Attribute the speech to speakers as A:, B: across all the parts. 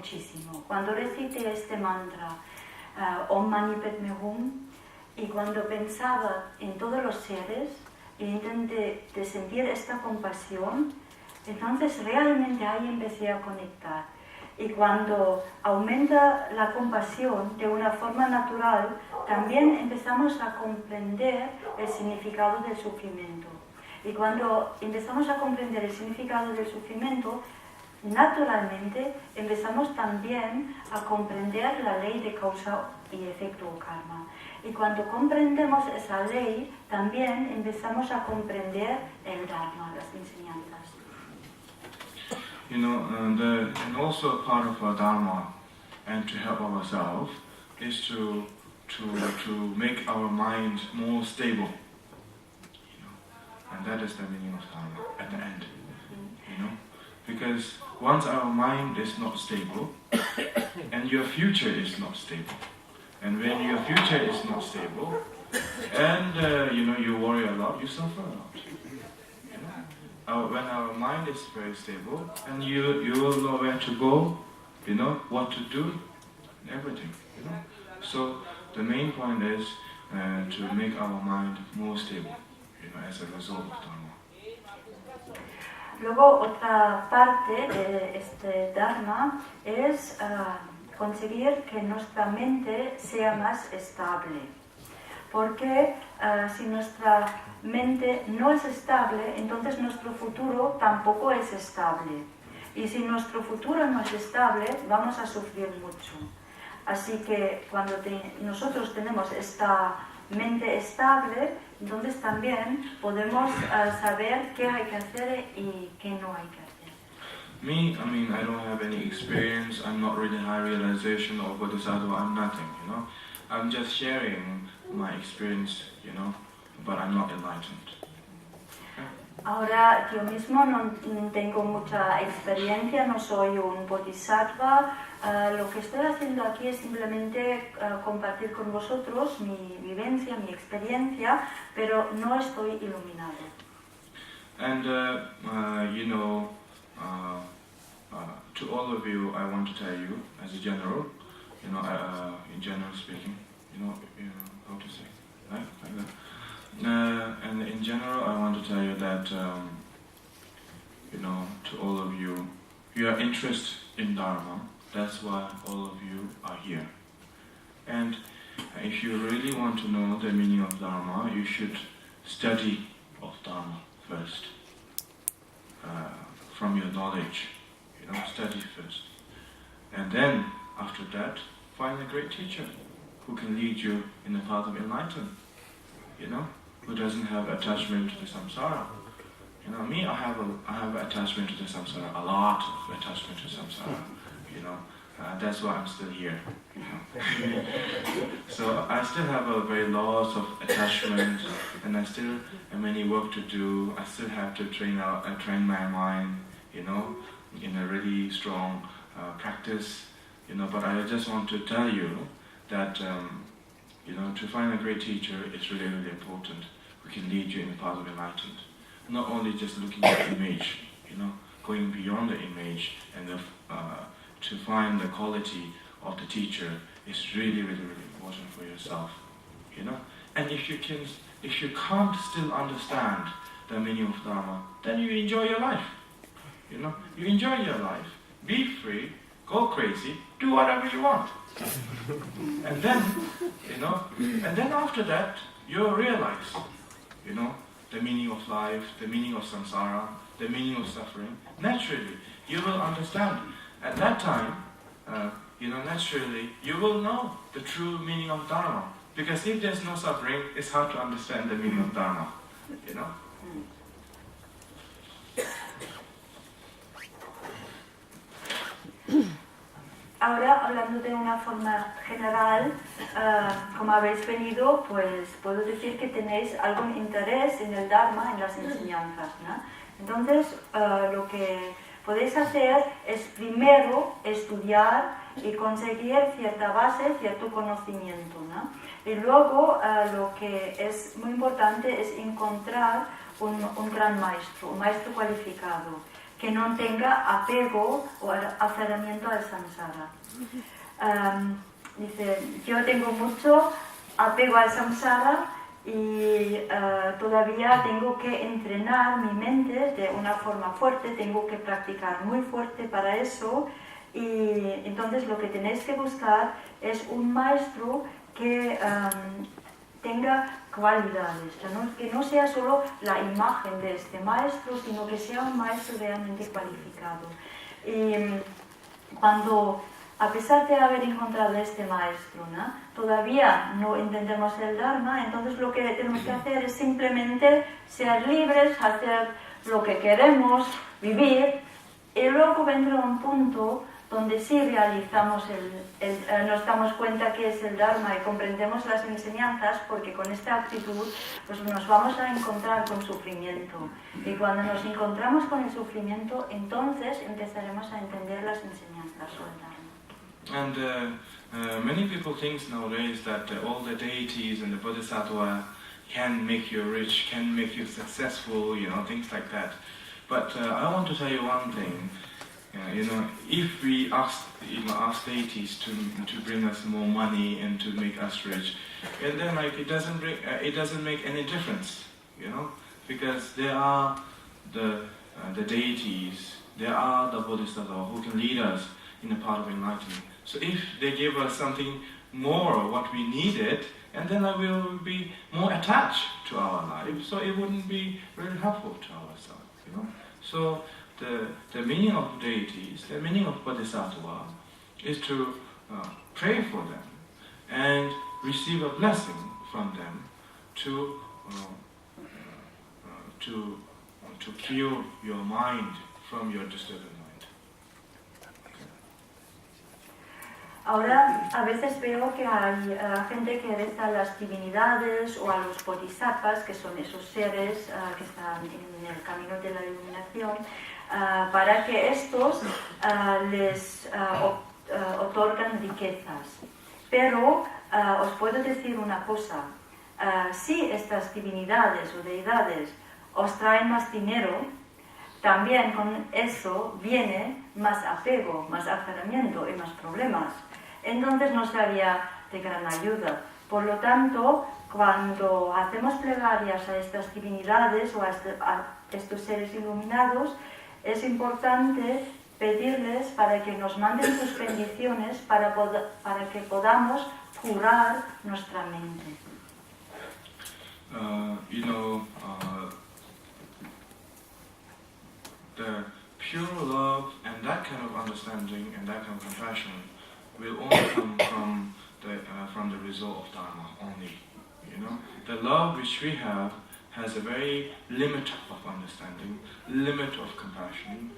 A: muchísimo. Cuando recité este mantra, Om Mani Padme Hum, y cuando pensaba en todos los seres, e intenté de sentir esta compasión, entonces realmente ahí empecé a conectar. Y cuando aumenta la compasión de una forma natural, también empezamos a comprender el significado del sufrimiento. Y cuando empezamos a comprender el significado del sufrimiento, naturalmente empezamos también a comprender la ley de causa y efecto o karma. Y cuando comprendemos esa ley, también empezamos a comprender el Dharma, las enseñanzas.
B: You know, and also part of our Dharma, and to help ourselves, is to make our mind more stable. You know, and that is the meaning of Dharma at the end. You know, because once our mind is not stable, and your future is not stable, and when your future is not stable, and you know, you worry a lot, you suffer a lot. When our mind is very stable, and you will know where to go, you know, what to do, everything, you know. So the main point is to make our mind more stable, you know, as a result of Dharma.
A: Luego otra parte de este Dharma es conseguir que nuestra mente sea más estable. Porque si nuestra mente no es estable, entonces nuestro futuro tampoco es estable. Y si nuestro futuro no es estable, vamos a sufrir mucho. Así que cuando nosotros tenemos esta mente estable, entonces también podemos saber qué hay que hacer y qué no hay que hacer.
B: Me, I mean, I don't have any experience, I'm not really high realization or bodhisattva, I'm nothing, you know. I'm just sharing my experience, you know, but I'm not enlightened.
A: Ahora yo mismo no tengo mucha experiencia, no soy un bodhisattva. Lo que estoy haciendo aquí es simplemente compartir con vosotros mi vivencia, mi experiencia, pero no estoy iluminado.
B: And you know, to all of you, I want to tell you, as a general, you know, in general speaking, you know how to say, right? Like that. And in general, I want to tell you that, you know, to all of you, you are interested in Dharma. That's why all of you are here. And if you really want to know the meaning of Dharma, you should study of Dharma first, from your knowledge. You know, study first, and then after that, find a great teacher who can lead you in the path of enlightenment. You know, who doesn't have attachment to the samsara. You know, me, I have attachment to the samsara, a lot of attachment to samsara. You know, that's why I'm still here. You know? So I still have a very lot of attachment, and I still have many work to do. I still have to train my mind. You know, in a really strong practice. You know, but I just want to tell you that. You know, to find a great teacher is really, really important. Who can lead you in the path of enlightenment. Not only just looking at the image, you know, going beyond the image, and to find the quality of the teacher is really, really, really important for yourself. You know, and if you can't still understand the meaning of Dharma, then you enjoy your life. You know, you enjoy your life. Be free. Go crazy. Do whatever you want. And then, you know, and then after that, you'll realize, you know, the meaning of life, the meaning of samsara, the meaning of suffering. Naturally, you will understand. At that time, you know, naturally, you will know the true meaning of Dharma. Because if there's no suffering, it's hard to understand the meaning of Dharma, you know.
A: Ahora, hablando de una forma general, como habéis venido, pues puedo decir que tenéis algún interés en el Dharma, en las enseñanzas, ¿no? Entonces, lo que podéis hacer es primero estudiar y conseguir cierta base, cierto conocimiento, ¿no? Y luego, lo que es muy importante es encontrar un gran maestro, un maestro cualificado, que no tenga apego o aferramiento al samsara. Dice, yo tengo mucho apego al samsara y todavía tengo que entrenar mi mente de una forma fuerte, tengo que practicar muy fuerte para eso, y entonces lo que tenéis que buscar es un maestro que tenga cualidades, que no sea solo la imagen de este maestro, sino que sea un maestro realmente cualificado. Y cuando, a pesar de haber encontrado este maestro, ¿no?, todavía no entendemos el Dharma, entonces lo que tenemos que hacer es simplemente ser libres, hacer lo que queremos, vivir, y luego vendrá un punto donde sí realizamos nos damos cuenta que es el Dharma y comprendemos las enseñanzas, porque con esta actitud pues nos vamos a encontrar con sufrimiento. Y cuando nos encontramos con el sufrimiento, entonces empezaremos a entender las enseñanzas o el Dharma.
B: And many people think nowadays that all the deities and the bodhisattva can make you rich, can make you successful, things like that. But I want to tell you one thing. If we ask deities to bring us more money and to make us rich, and then it doesn't make any difference, because there are the deities, there are the bodhisattvas who can lead us in the path of enlightenment. So if they give us something more of what we needed, and then I will be more attached to our life, so it wouldn't be very helpful to ourselves, So the meaning of deities, the meaning of bodhisattva is to pray for them and receive a blessing from them to cure your mind from your disturbed mind.
A: Ahora, a veces veo que hay gente que reza a las divinidades o a los bodhisattvas, que son esos seres que están en el camino de la iluminación, para que estos les otorgan riquezas. Pero os puedo decir una cosa, si estas divinidades o deidades os traen más dinero, también con eso viene más apego, más aferramiento y más problemas. Entonces no sería de gran ayuda. Por lo tanto, cuando hacemos plegarias a estas divinidades o a estos seres iluminados, es importante pedirles para que nos manden sus bendiciones para que podamos curar nuestra mente.
B: The pure love and that kind of understanding and that kind of compassion will only come from the result of Dharma only. The love which we have has a very limit of understanding, limit of compassion,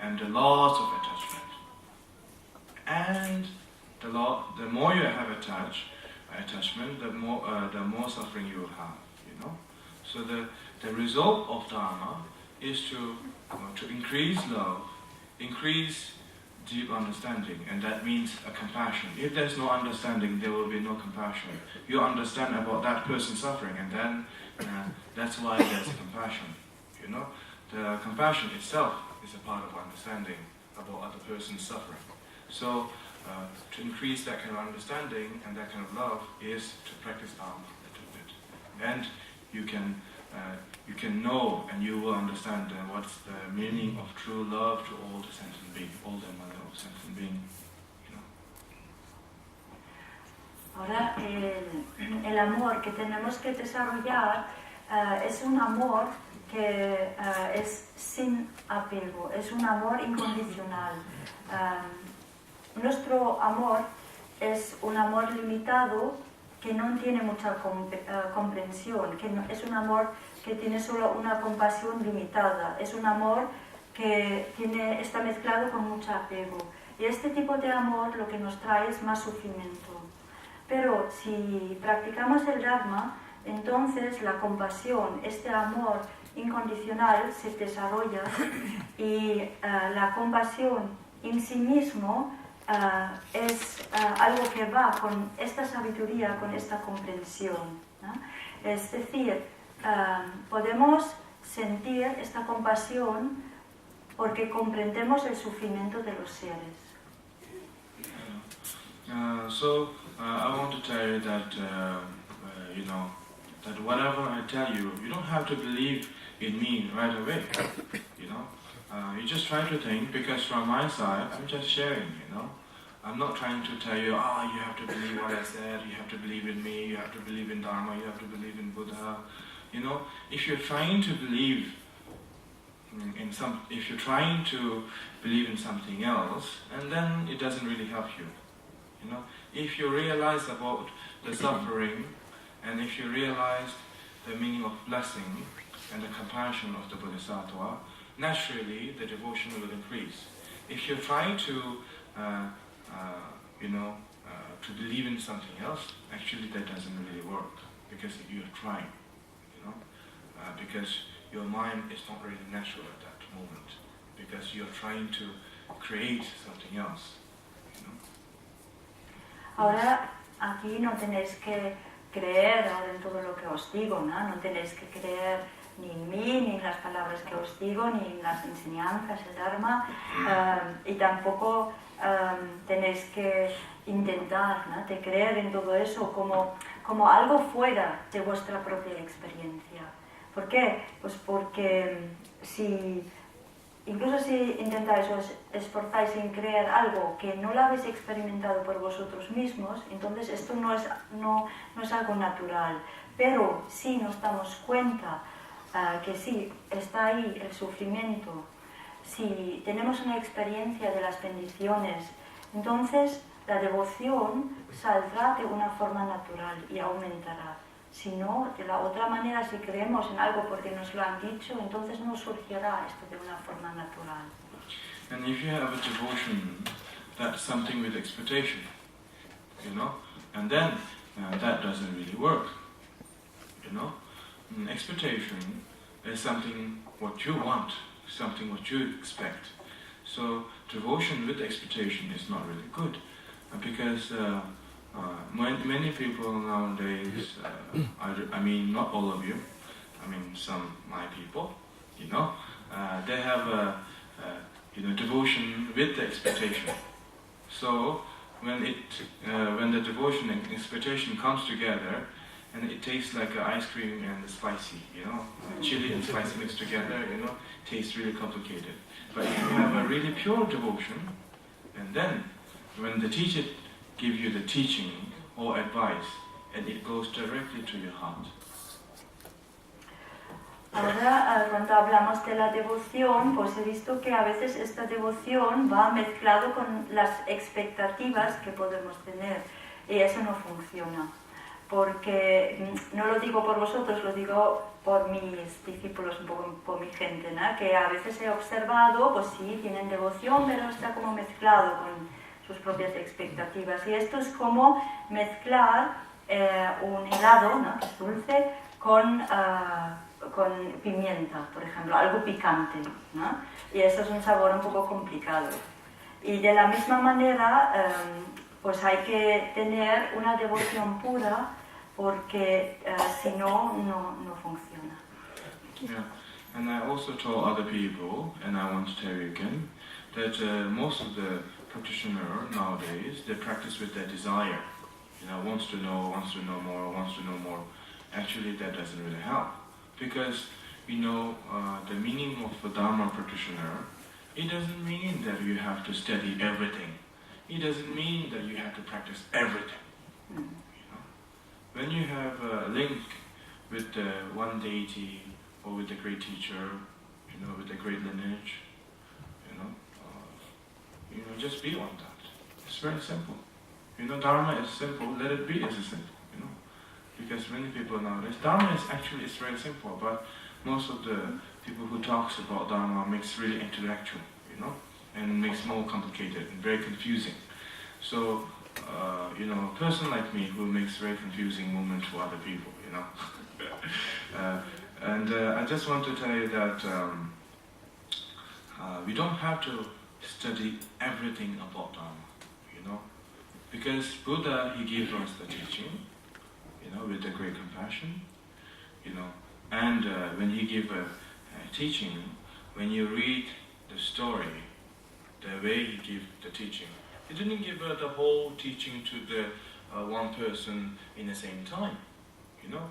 B: and the laws of attachment. And the more you have attachment, the more suffering you will have. So the result of Dharma is to increase love, increase deep understanding, and that means a compassion. If there's no understanding, there will be no compassion. You understand about that person's suffering, and then that's why there's compassion. The compassion itself is a part of understanding about other person's suffering. So to increase that kind of understanding and that kind of love is to practice Dharma a little bit, and you can know and you will understand what's the meaning of true love to all the sentient beings, all the mother of sentient beings.
A: Ahora, el amor que tenemos que desarrollar es un amor que es sin apego, es un amor incondicional. Nuestro amor es un amor limitado que no tiene mucha comprensión, que es un amor que tiene solo una compasión limitada, es un amor que está mezclado con mucho apego. Y este tipo de amor lo que nos trae es más sufrimiento. Pero si practicamos el Dharma, entonces la compasión, este amor incondicional se desarrolla y la compasión en sí mismo es algo que va con esta sabiduría, con esta comprensión, ¿no? Es decir, podemos sentir esta compasión porque comprendemos el sufrimiento de los seres.
B: I want to tell you that, that whatever I tell you, you don't have to believe in me right away, You just try to think, because from my side, I'm just sharing, I'm not trying to tell you, you have to believe what I said, you have to believe in me, you have to believe in Dharma, you have to believe in Buddha. If you're trying to believe if you're trying to believe in something else, and then it doesn't really help you. If you realize about the suffering, and if you realize the meaning of blessing and the compassion of the Bodhisattva, naturally the devotion will increase. If you try to to believe in something else, actually that doesn't really work, because you're trying, because your mind is not really natural at that moment, because you're trying to create something else.
A: Ahora, aquí no tenéis que creer en todo lo que os digo, ¿no? No tenéis que creer ni en mí, ni en las palabras que os digo, ni en las enseñanzas, el Dharma, y tampoco tenéis que intentar, ¿no?, de creer en todo eso como algo fuera de vuestra propia experiencia. ¿Por qué? Pues porque incluso si intentáis o os esforzáis en creer algo que no lo habéis experimentado por vosotros mismos, entonces esto no es algo natural. Pero si nos damos cuenta que sí, está ahí el sufrimiento, si tenemos una experiencia de las bendiciones, entonces la devoción saldrá de una forma natural y aumentará. Si no, de la otra manera, si creemos en algo porque nos lo han dicho, entonces no surgirá esto de una forma natural.
B: And if you have a devotion, that's something with expectation, and then that doesn't really work, Expectation is something what you want, something what you expect. So devotion with expectation is not really good, because many people nowadays, I mean not all of you, I mean some my people, they have a devotion with the expectation. So when the devotion and expectation comes together, and it tastes like ice cream and the spicy, chili and spicy mixed together, tastes really complicated. But if you have a really pure devotion, and then when the teacher gives you the teaching or advice, and it goes directly to your heart.
A: Ahora, cuando hablamos de la devoción, pues he visto que a veces esta devoción va mezclado con las expectativas que podemos tener, y eso no funciona. Porque no lo digo por vosotros, lo digo por mis discípulos, un poco por mi gente, ¿no? Que a veces he observado, pues sí, tienen devoción, pero está como mezclado con sus propias expectativas. Y esto es como mezclar un helado, ¿no?, que es dulce, con pimienta, por ejemplo, algo picante, ¿no? Y eso es un sabor un poco complicado. Y de la misma manera, pues hay que tener una devoción pura, porque si no funciona.
B: Yeah, and I also told other people, and I want to tell you again, that most of the practitioners nowadays, they practice with their desire. Wants to know more. Actually, that doesn't really help, because the meaning of a Dharma practitioner, it doesn't mean that you have to study everything. It doesn't mean that you have to practice everything. When you have a link with one deity or with a great teacher, with a great lineage, just be on that. It's very simple. Dharma is simple. Let it be as simple. Because many people nowadays, Dharma is very simple, but most of the people who talks about Dharma makes really intellectual, and makes more complicated and very confusing. So, a person like me who makes very confusing movement to other people, and I just want to tell you that we don't have to study everything about Dharma, because Buddha, he gives us the teaching, with a great compassion, and when he gives a teaching, when you read the story, the way he gave the teaching. He didn't give the whole teaching to the one person in the same time, you know.